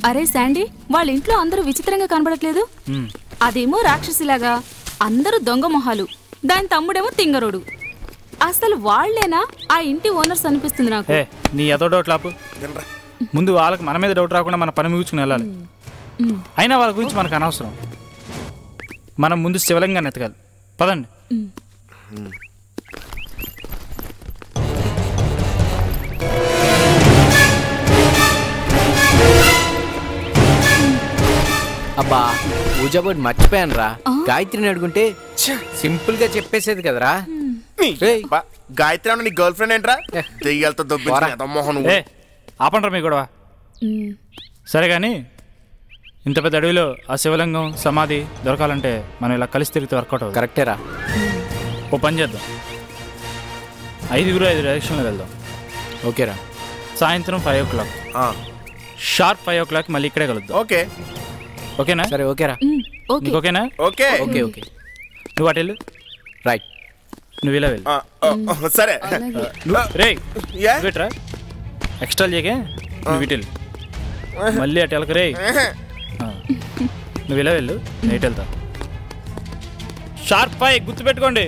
అరే శాండీ, వాళ్ళ ఇంట్లో అందరూ విచిత్రంగా కనబడట్లేదు? అదేమో రాక్షసిలాగా, అందరూ దొంగ మొహాలు, దాని తమ్ముడేమో తింగరోడు. అసలు వాళ్లేనా ఆ ఇంటి ఓనర్స్ అనిపిస్తుంది నాకు. నీ ఏదో డౌట్ లాపు. ముందు వాళ్ళకి మన మీద డౌట్ రాకుండా మన పని ముగించుకుని వెళ్ళాలి. అయినా వాళ్ళ గురించి మనకు అనవసరం. మనం ముందు శివలింగాన్ని ఎత్తగాలి. పదండి. అబ్బా పూజా బోర్డు మర్చిపోయాను రా. గాయత్రిని అడుగుంటే సింపుల్ గా చెప్పేసేది కదరా. గాయత్రి నీ గర్ల్ ఫ్రెండ్ ఏంట్రా? దెయ్యాలతో దొబ్బించమోహన్. ఆపండ్రా మీ గొడవ. సరే కానీ ఇంత పెద్ద అడవిలో ఆ శివలింగం సమాధి దొరకాలంటే మనం ఇలా కలిసి తిరిగితే వర్కౌట్ అవుతుంది. కరెక్టేరా. ఓ పని చేద్దాం, 5 డైరెక్షన్లో వెళ్దాం. ఓకేరా. సాయంత్రం 5 o'clock షార్ప్ 5 o'clock మళ్ళీ ఇక్కడే కలుద్దాం. ఓకే ఓకేనా? సరే ఓకేరా. నీకు ఓకేనా? Okay okay okay. నువ్వు అటు వెళ్ళు. రైట్. నువ్వు ఇలా వెళ్ళు. సరే రే వెట్రా, ఎక్స్ట్రా చేయకే. నువ్వు ఇటు వెళ్ళు, మళ్ళీ అటు వెళ్ళక. రే నువ్వు ఇలా వెళ్ళు, నైట్ వెళ్తా. షార్ప్ 5 గుర్తుపెట్టుకోండి.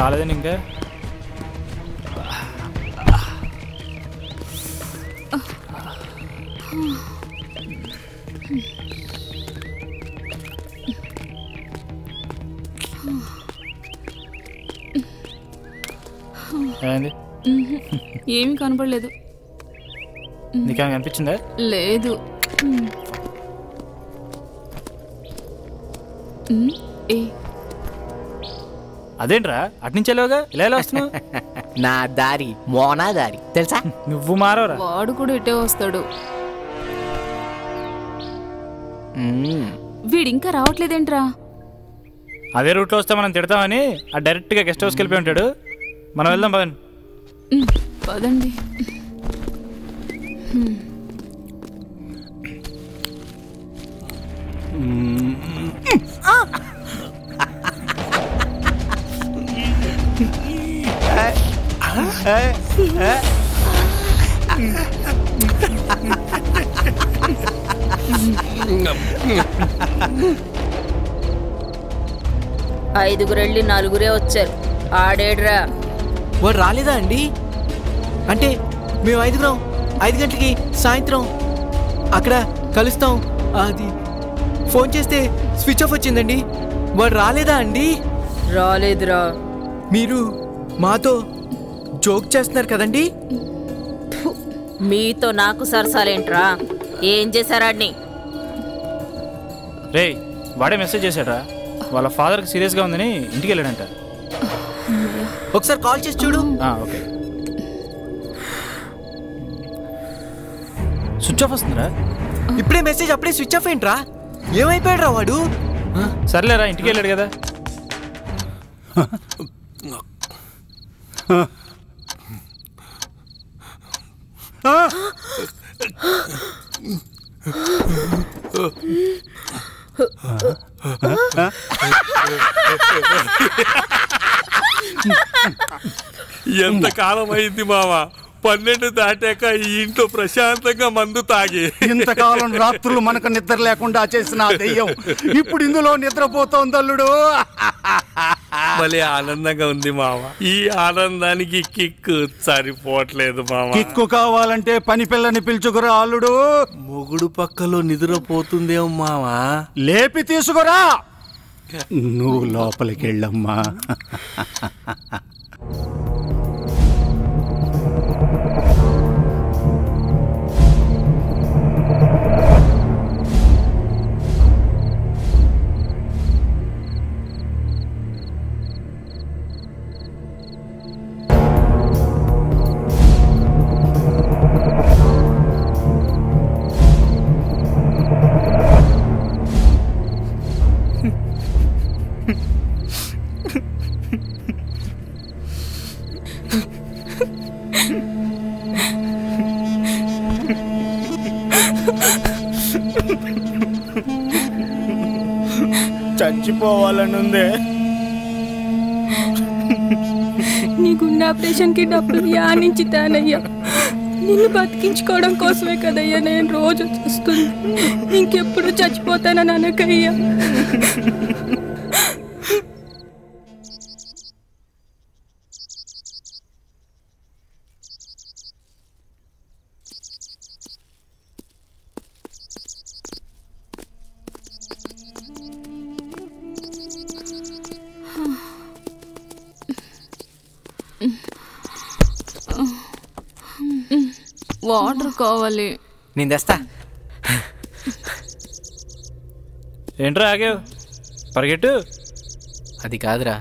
రాలేదని ఇంకా ఏమీ కనపడలేదు. నీకేమైనా అనిపించిందా? లేదు. అదేంట్రా అట్నుంచి వెళ్ళావుగా ఇలా ఎలా వస్తున్నావు? నా దారి మోనా దారి తెలుసా? నువ్వు మారవరా? వాడు కూడా ఇటే వస్తాడు. వీడింకా రావట్లేదేంట్రా? అదే రూట్లో వస్తే మనం తిడతామని ఆ డైరెక్ట్గా గెస్ట్ హౌస్కి వెళ్ళిపోయి ఉంటాడు. మనం వెళ్దాం పదండి. పదండి. ఐదుగురెళ్ళి నలుగురే వచ్చారు. ఆడేడ్రా? వాడు రాలేదా అండి? అంటే మేము 5 గంటలకి సాయంత్రం అక్కడ కలుస్తాం. అది ఫోన్ చేస్తే స్విచ్ ఆఫ్ వచ్చిందండి. వాడు రాలేదా అండి? రాలేదురా. మీరు మాతో జోక్ చేస్తున్నారు కదండి? మీతో నాకు సరసాలేంట్రా? ఏం చేశారాడిని? రే వాడే మెసేజ్ చేశాడా? వాళ్ళ ఫాదర్కి సీరియస్గా ఉందని ఇంటికి వెళ్ళాడంట. ఒకసారి కాల్ చేసి చూడు. ఓకే. స్విచ్ ఆఫ్ వస్తుందిరా. ఇప్పుడే మెసేజ్ అప్పుడే స్విచ్ ఆఫ్ ఏంట్రా? ఏమైపోయాడు రా వాడు? సర్లేరా ఇంటికి వెళ్ళాడు కదా. ఎంత కాలం అయింది మామ 12 దాటాక ఈ ఇంట్లో ప్రశాంతంగా మందు తాగి. ఇంతకాలం రాత్రులు మనకు నిద్ర లేకుండా చేసిన దెయ్యం ఇప్పుడు ఇందులో నిద్రపోతోంది అల్లుడు. భలే ఆనందంగా ఉంది మామ. ఈ ఆనందానికి కిక్కు సరిపోవట్లేదు మామ. కిక్కు కావాలంటే పని పిల్లని పిలుచుకురా అల్లుడు. మొగుడు పక్కలో నిద్రపోతుందేమో మామ. లేపి తీసుకురా. నువ్వు లోపలికి వెళ్ళమ్మా. చచ్చిపోవాలనుందే. నీ గుండె ఆపరేషన్కి డబ్బులు యానించి తానయ్యా. నిన్ను బతికించుకోవడం కోసమే కదయ్యా నేను రోజు చూస్తుంది. ఇంకెప్పుడు చచ్చిపోతానని అనకయ్యా. వాటర్ కావాలి. నేను తెస్తా. ఏంట్రా ఆగావు? పరిగెట్టు. అది కాదురా,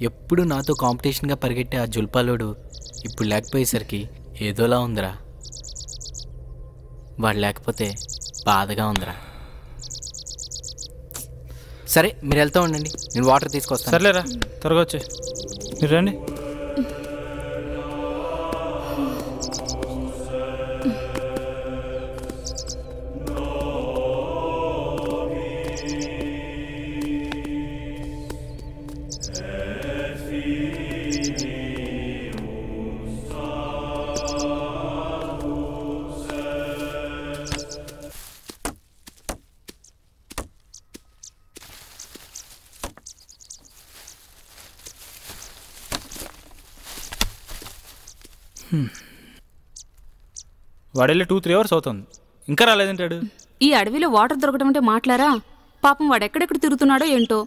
ఎప్పుడు నాతో కాంపిటీషన్గా పరిగెట్టే ఆ జుల్పాలోడు ఇప్పుడు లేకపోయేసరికి ఏదోలా ఉందిరా. వాడు లేకపోతే బాధగా ఉందిరా. సరే మీరు వెళ్తూ ఉండండి, నేను వాటర్ తీసుకొస్తాను. సర్లేరా త్వరగా వచ్చే. మీరు రండి. వాడెళ్ళి 2-3 అవర్స్ అవుతుంది, ఇంకా రాలేదంటాడు. ఈ అడవిలో వాటర్ దొరకడం అంటే మాట్లారా? పాపం వాడెక్కడెక్కడ తిరుగుతున్నాడో ఏంటో.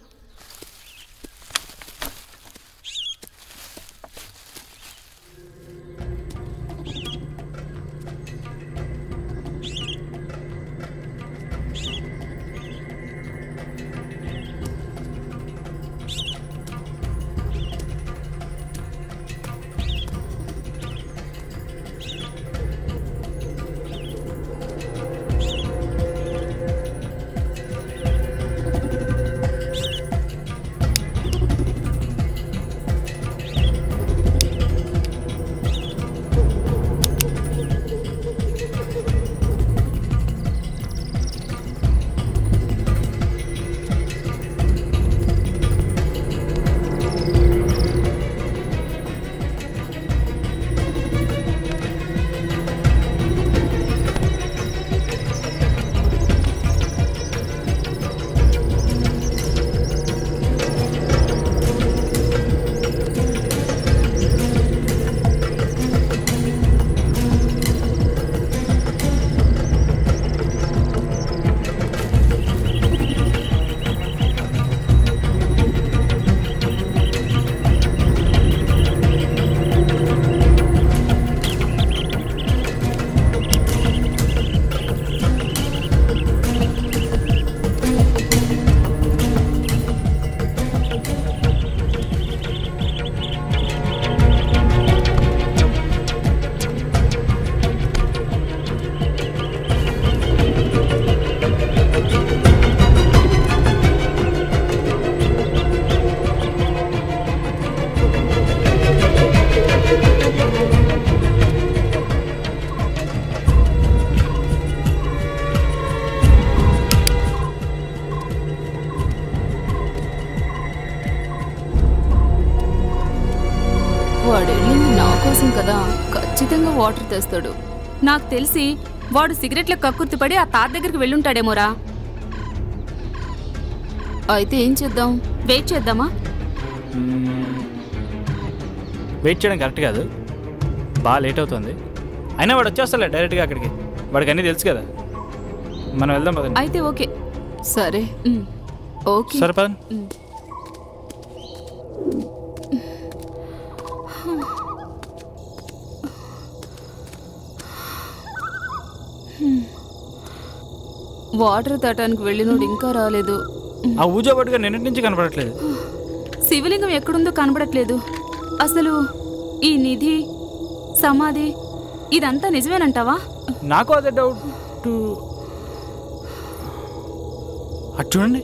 విశ్వాసం కదా, ఖచ్చితంగా వాటర్ తెస్తాడు. నాకు తెలిసి వాడు సిగరెట్ల కక్కుర్తి పడి ఆ తాత దగ్గరికి వెళ్ళుంటాడేమోరా. అయితే ఏం చేద్దాం? వెయిట్ చేద్దామా? వెయిట్ చేయడం కరెక్ట్ కాదు, బాగా లేట్ అవుతుంది. అయినా వాడు వచ్చేస్తాలే డైరెక్ట్గా అక్కడికి, వాడికి అన్నీ తెలుసు కదా. మనం వెళ్దాం పదండి. అయితే ఓకే, సరే ఓకే సరే పదండి. వాటర్ తాటానికి వెళ్ళినోడు ఇంకా రాలేదు. ఆ ఊజాబట్టుగా నిన్నటి నుంచి కనపడట్లేదు. శివలింగం ఎక్కడుందో కనబడట్లేదు. అసలు ఈ నిధి సమాధి ఇదంతా నిజమేనంటావా? నాకు అదే డౌట్. అటు చూడండి.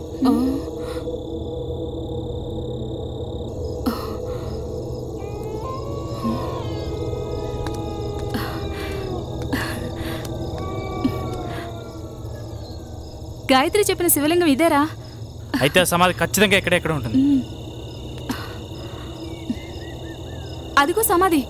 గాయత్రి చెప్పిన శివలింగం ఇదేరా? అయితే ఆ సమాధి ఖచ్చితంగా ఎక్కడెక్కడ ఉంటుంది. అదిగో సమాధి.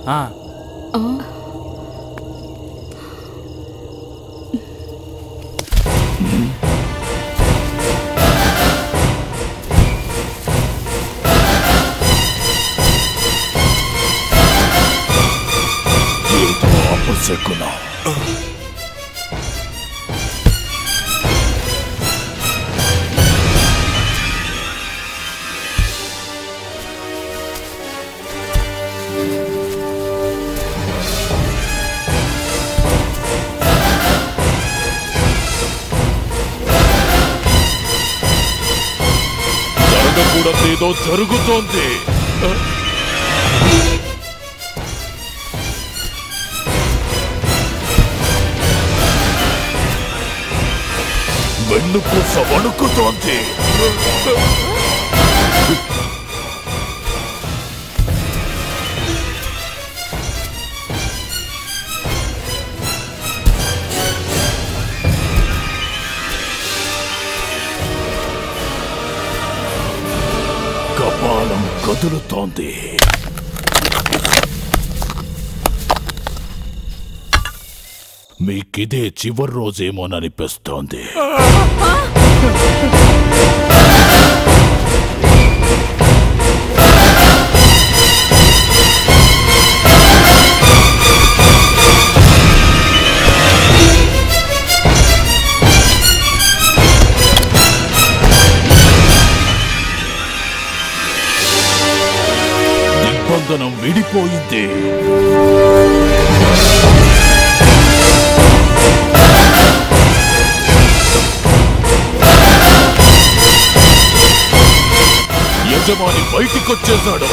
జరగకూడదేదో జరుగుతోంది. వెన్నుపూస వణుకుతోంది. కపాలం కదులుతోంది. మీకిదే చివరి రోజేమోననిపిస్తోంది. దిగ్బంధనం విడిపోయింది. యజమాని బయటికొచ్చేశాడు.